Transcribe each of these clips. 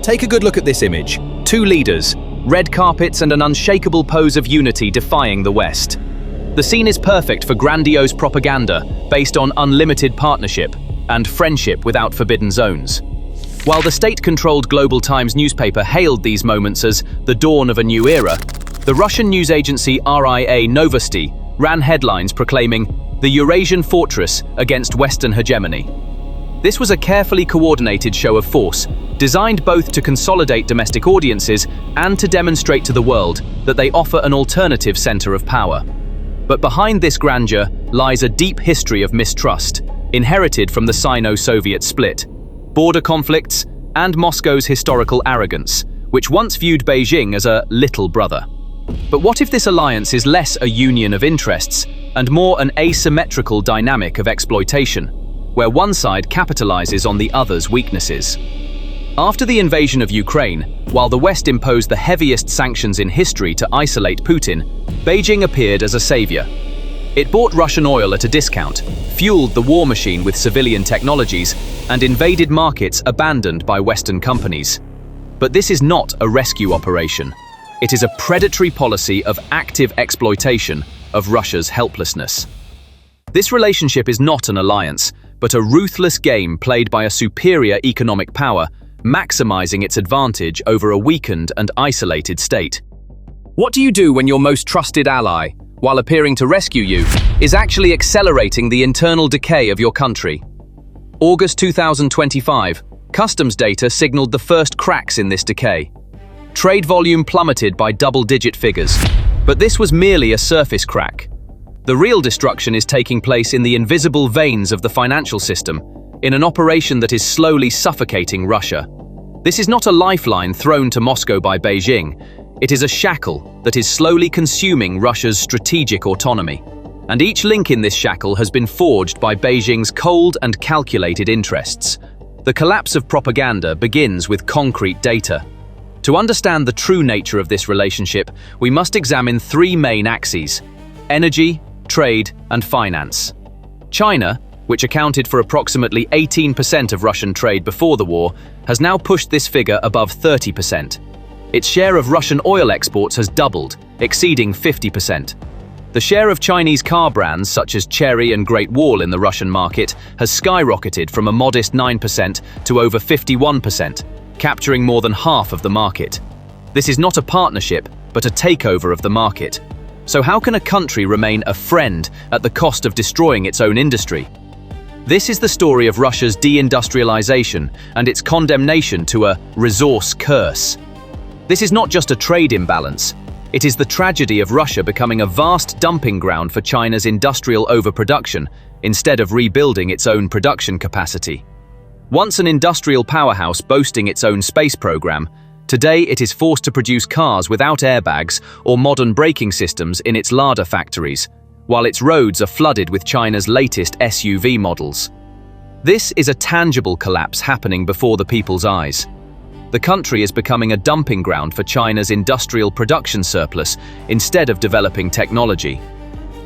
Take a good look at this image. Two leaders, red carpets and an unshakable pose of unity defying the West. The scene is perfect for grandiose propaganda based on unlimited partnership and friendship without forbidden zones. While the state-controlled Global Times newspaper hailed these moments as the dawn of a new era, the Russian news agency RIA Novosti ran headlines proclaiming the Eurasian fortress against Western hegemony. This was a carefully coordinated show of force, designed both to consolidate domestic audiences and to demonstrate to the world that they offer an alternative center of power. But behind this grandeur lies a deep history of mistrust, inherited from the Sino-Soviet split, border conflicts, and Moscow's historical arrogance, which once viewed Beijing as a little brother. But what if this alliance is less a union of interests and more an asymmetrical dynamic of exploitation, where one side capitalizes on the other's weaknesses? After the invasion of Ukraine, while the West imposed the heaviest sanctions in history to isolate Putin, Beijing appeared as a savior. It bought Russian oil at a discount, fueled the war machine with civilian technologies, and invaded markets abandoned by Western companies. But this is not a rescue operation. It is a predatory policy of active exploitation of Russia's helplessness. This relationship is not an alliance, but a ruthless game played by a superior economic power, maximizing its advantage over a weakened and isolated state. What do you do when your most trusted ally, while appearing to rescue you, is actually accelerating the internal decay of your country? August 2025, customs data signaled the first cracks in this decay. Trade volume plummeted by double-digit figures, but this was merely a surface crack. The real destruction is taking place in the invisible veins of the financial system, in an operation that is slowly suffocating Russia. This is not a lifeline thrown to Moscow by Beijing. It is a shackle that is slowly consuming Russia's strategic autonomy. And each link in this shackle has been forged by Beijing's cold and calculated interests. The collapse of propaganda begins with concrete data. To understand the true nature of this relationship, we must examine three main axes: energy, trade, and finance. China, which accounted for approximately 18% of Russian trade before the war, has now pushed this figure above 30%. Its share of Russian oil exports has doubled, exceeding 50%. The share of Chinese car brands such as Chery and Great Wall in the Russian market has skyrocketed from a modest 9% to over 51%, capturing more than half of the market. This is not a partnership, but a takeover of the market. So how can a country remain a friend at the cost of destroying its own industry? This is the story of Russia's de-industrialization and its condemnation to a resource curse. This is not just a trade imbalance. It is the tragedy of Russia becoming a vast dumping ground for China's industrial overproduction instead of rebuilding its own production capacity. Once an industrial powerhouse boasting its own space program, today it is forced to produce cars without airbags or modern braking systems in its Lada factories, while its roads are flooded with China's latest SUV models. This is a tangible collapse happening before the people's eyes. The country is becoming a dumping ground for China's industrial production surplus instead of developing technology.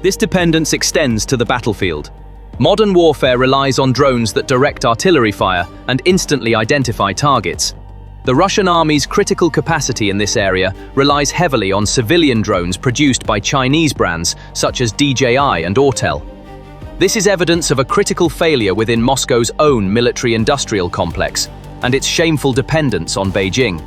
This dependence extends to the battlefield. Modern warfare relies on drones that direct artillery fire and instantly identify targets. The Russian army's critical capacity in this area relies heavily on civilian drones produced by Chinese brands such as DJI and Autel. This is evidence of a critical failure within Moscow's own military-industrial complex and its shameful dependence on Beijing.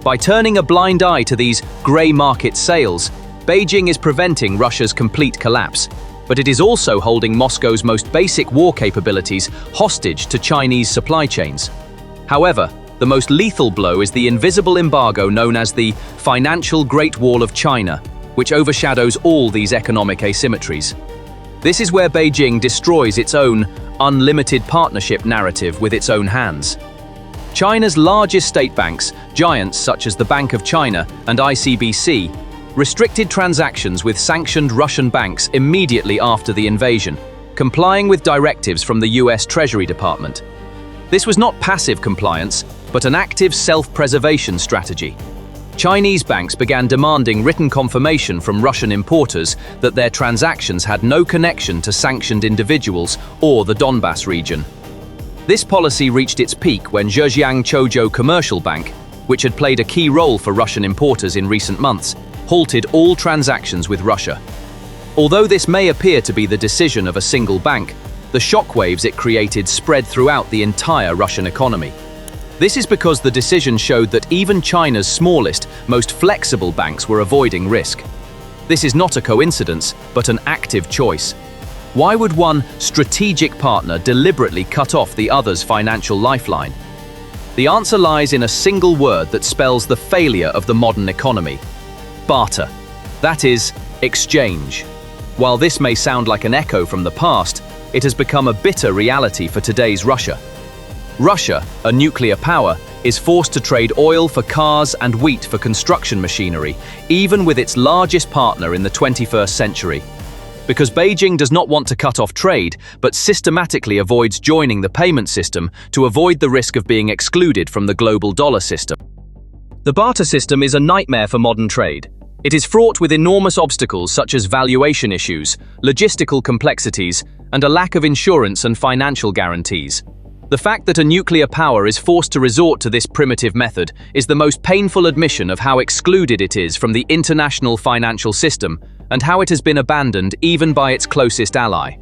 By turning a blind eye to these grey market sales, Beijing is preventing Russia's complete collapse, but it is also holding Moscow's most basic war capabilities hostage to Chinese supply chains. However, the most lethal blow is the invisible embargo known as the Financial Great Wall of China, which overshadows all these economic asymmetries. This is where Beijing destroys its own unlimited partnership narrative with its own hands. China's largest state banks, giants such as the Bank of China and ICBC, restricted transactions with sanctioned Russian banks immediately after the invasion, complying with directives from the US Treasury Department. This was not passive compliance, but an active self-preservation strategy. Chinese banks began demanding written confirmation from Russian importers that their transactions had no connection to sanctioned individuals or the Donbass region. This policy reached its peak when Zhejiang Chozhou Commercial Bank, which had played a key role for Russian importers in recent months, halted all transactions with Russia. Although this may appear to be the decision of a single bank, the shockwaves it created spread throughout the entire Russian economy. This is because the decision showed that even China's smallest, most flexible banks were avoiding risk. This is not a coincidence, but an active choice. Why would one strategic partner deliberately cut off the other's financial lifeline? The answer lies in a single word that spells the failure of the modern economy: barter. That is, exchange. While this may sound like an echo from the past, it has become a bitter reality for today's Russia. Russia, a nuclear power, is forced to trade oil for cars and wheat for construction machinery, even with its largest partner in the 21st century. Because Beijing does not want to cut off trade, but systematically avoids joining the payment system to avoid the risk of being excluded from the global dollar system. The barter system is a nightmare for modern trade. It is fraught with enormous obstacles such as valuation issues, logistical complexities, and a lack of insurance and financial guarantees. The fact that a nuclear power is forced to resort to this primitive method is the most painful admission of how excluded it is from the international financial system and how it has been abandoned even by its closest ally.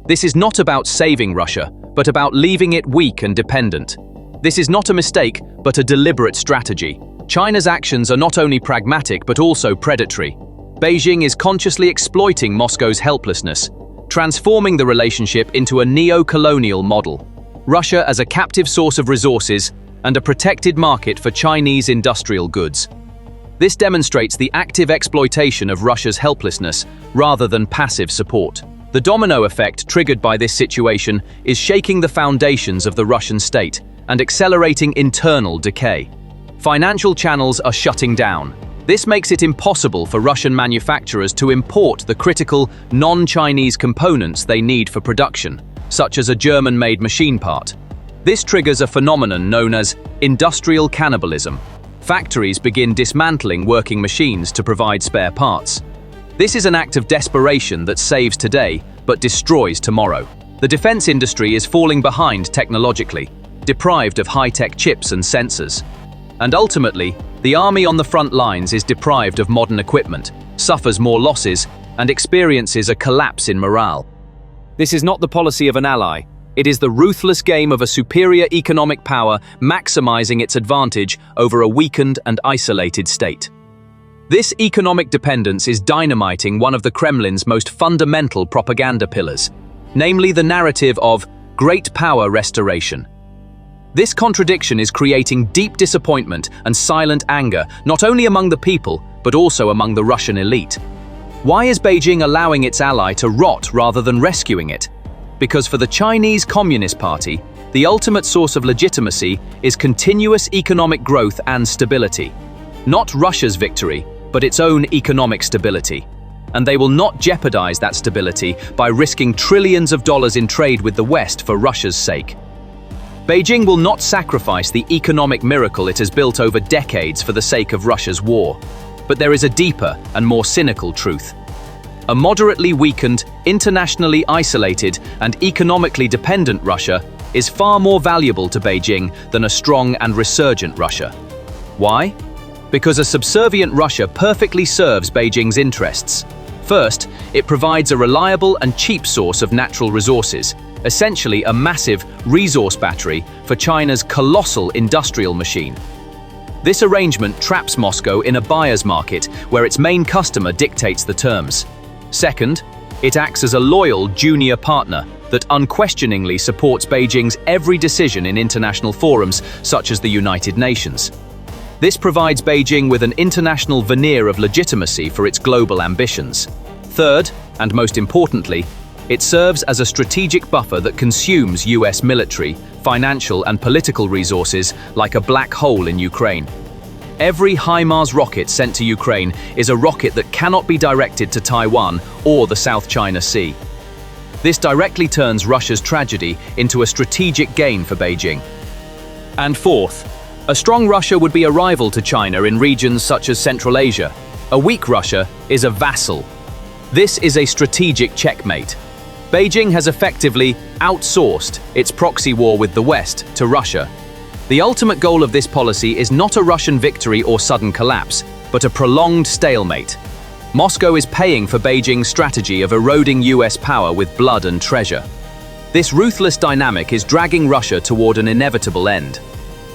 This is not about saving Russia, but about leaving it weak and dependent. This is not a mistake, but a deliberate strategy. China's actions are not only pragmatic but also predatory. Beijing is consciously exploiting Moscow's helplessness, transforming the relationship into a neo-colonial model. Russia as a captive source of resources and a protected market for Chinese industrial goods. This demonstrates the active exploitation of Russia's helplessness rather than passive support. The domino effect triggered by this situation is shaking the foundations of the Russian state and accelerating internal decay. Financial channels are shutting down. This makes it impossible for Russian manufacturers to import the critical, non-Chinese components they need for production, such as a German-made machine part. This triggers a phenomenon known as industrial cannibalism. Factories begin dismantling working machines to provide spare parts. This is an act of desperation that saves today, but destroys tomorrow. The defense industry is falling behind technologically, deprived of high-tech chips and sensors. And ultimately, the army on the front lines is deprived of modern equipment, suffers more losses, and experiences a collapse in morale. This is not the policy of an ally. It is the ruthless game of a superior economic power maximizing its advantage over a weakened and isolated state. This economic dependence is dynamiting one of the Kremlin's most fundamental propaganda pillars, namely the narrative of great power restoration. This contradiction is creating deep disappointment and silent anger not only among the people, but also among the Russian elite. Why is Beijing allowing its ally to rot rather than rescuing it? Because for the Chinese Communist Party, the ultimate source of legitimacy is continuous economic growth and stability. Not Russia's victory, but its own economic stability. And they will not jeopardize that stability by risking trillions of dollars in trade with the West for Russia's sake. Beijing will not sacrifice the economic miracle it has built over decades for the sake of Russia's war. But there is a deeper and more cynical truth. A moderately weakened, internationally isolated, and economically dependent Russia is far more valuable to Beijing than a strong and resurgent Russia. Why? Because a subservient Russia perfectly serves Beijing's interests. First, it provides a reliable and cheap source of natural resources, essentially a massive resource battery for China's colossal industrial machine. This arrangement traps Moscow in a buyer's market where its main customer dictates the terms. Second, it acts as a loyal junior partner that unquestioningly supports Beijing's every decision in international forums such as the United Nations. This provides Beijing with an international veneer of legitimacy for its global ambitions. Third, and most importantly, it serves as a strategic buffer that consumes US military, financial and political resources like a black hole in Ukraine. Every HIMARS rocket sent to Ukraine is a rocket that cannot be directed to Taiwan or the South China Sea. This directly turns Russia's tragedy into a strategic gain for Beijing. And fourth, a strong Russia would be a rival to China in regions such as Central Asia. A weak Russia is a vassal. This is a strategic checkmate. Beijing has effectively outsourced its proxy war with the West to Russia. The ultimate goal of this policy is not a Russian victory or sudden collapse, but a prolonged stalemate. Moscow is paying for Beijing's strategy of eroding US power with blood and treasure. This ruthless dynamic is dragging Russia toward an inevitable end.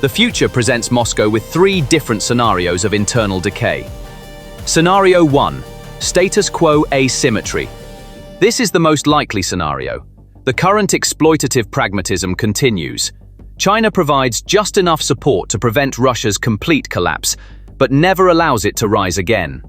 The future presents Moscow with three different scenarios of internal decay. Scenario 1. Status quo asymmetry. This is the most likely scenario. The current exploitative pragmatism continues. China provides just enough support to prevent Russia's complete collapse, but never allows it to rise again.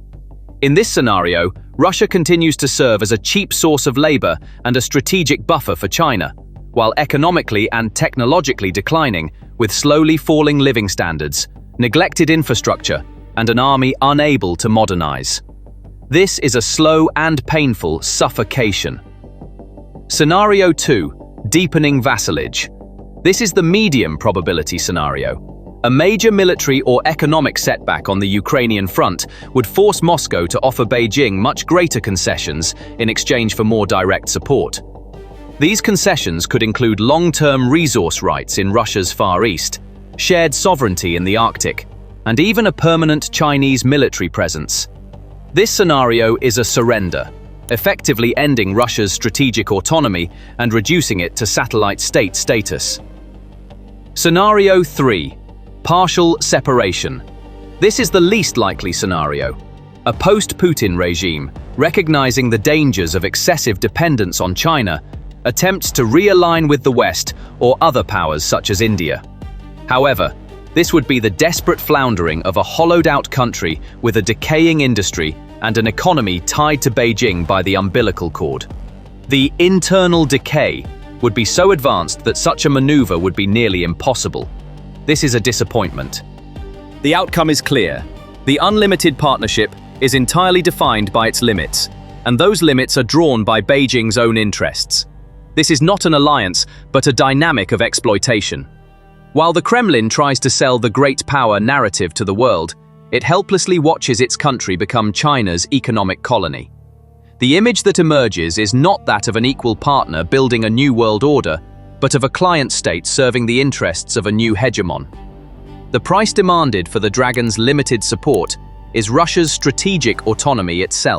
In this scenario, Russia continues to serve as a cheap source of labor and a strategic buffer for China, while economically and technologically declining, with slowly falling living standards, neglected infrastructure, and an army unable to modernize. This is a slow and painful suffocation. Scenario 2. Deepening vassalage. This is the medium probability scenario. A major military or economic setback on the Ukrainian front would force Moscow to offer Beijing much greater concessions in exchange for more direct support. These concessions could include long-term resource rights in Russia's Far East, shared sovereignty in the Arctic, and even a permanent Chinese military presence. This scenario is a surrender, effectively ending Russia's strategic autonomy and reducing it to satellite state status. Scenario 3. Partial separation. This is the least likely scenario. A post-Putin regime, recognizing the dangers of excessive dependence on China, attempts to realign with the West or other powers such as India. However, this would be the desperate floundering of a hollowed-out country with a decaying industry and an economy tied to Beijing by the umbilical cord. The internal decay would be so advanced that such a maneuver would be nearly impossible. This is a disappointment. The outcome is clear. The unlimited partnership is entirely defined by its limits, and those limits are drawn by Beijing's own interests. This is not an alliance, but a dynamic of exploitation. While the Kremlin tries to sell the great power narrative to the world, it helplessly watches its country become China's economic colony. The image that emerges is not that of an equal partner building a new world order, but of a client state serving the interests of a new hegemon. The price demanded for the dragon's limited support is Russia's strategic autonomy itself.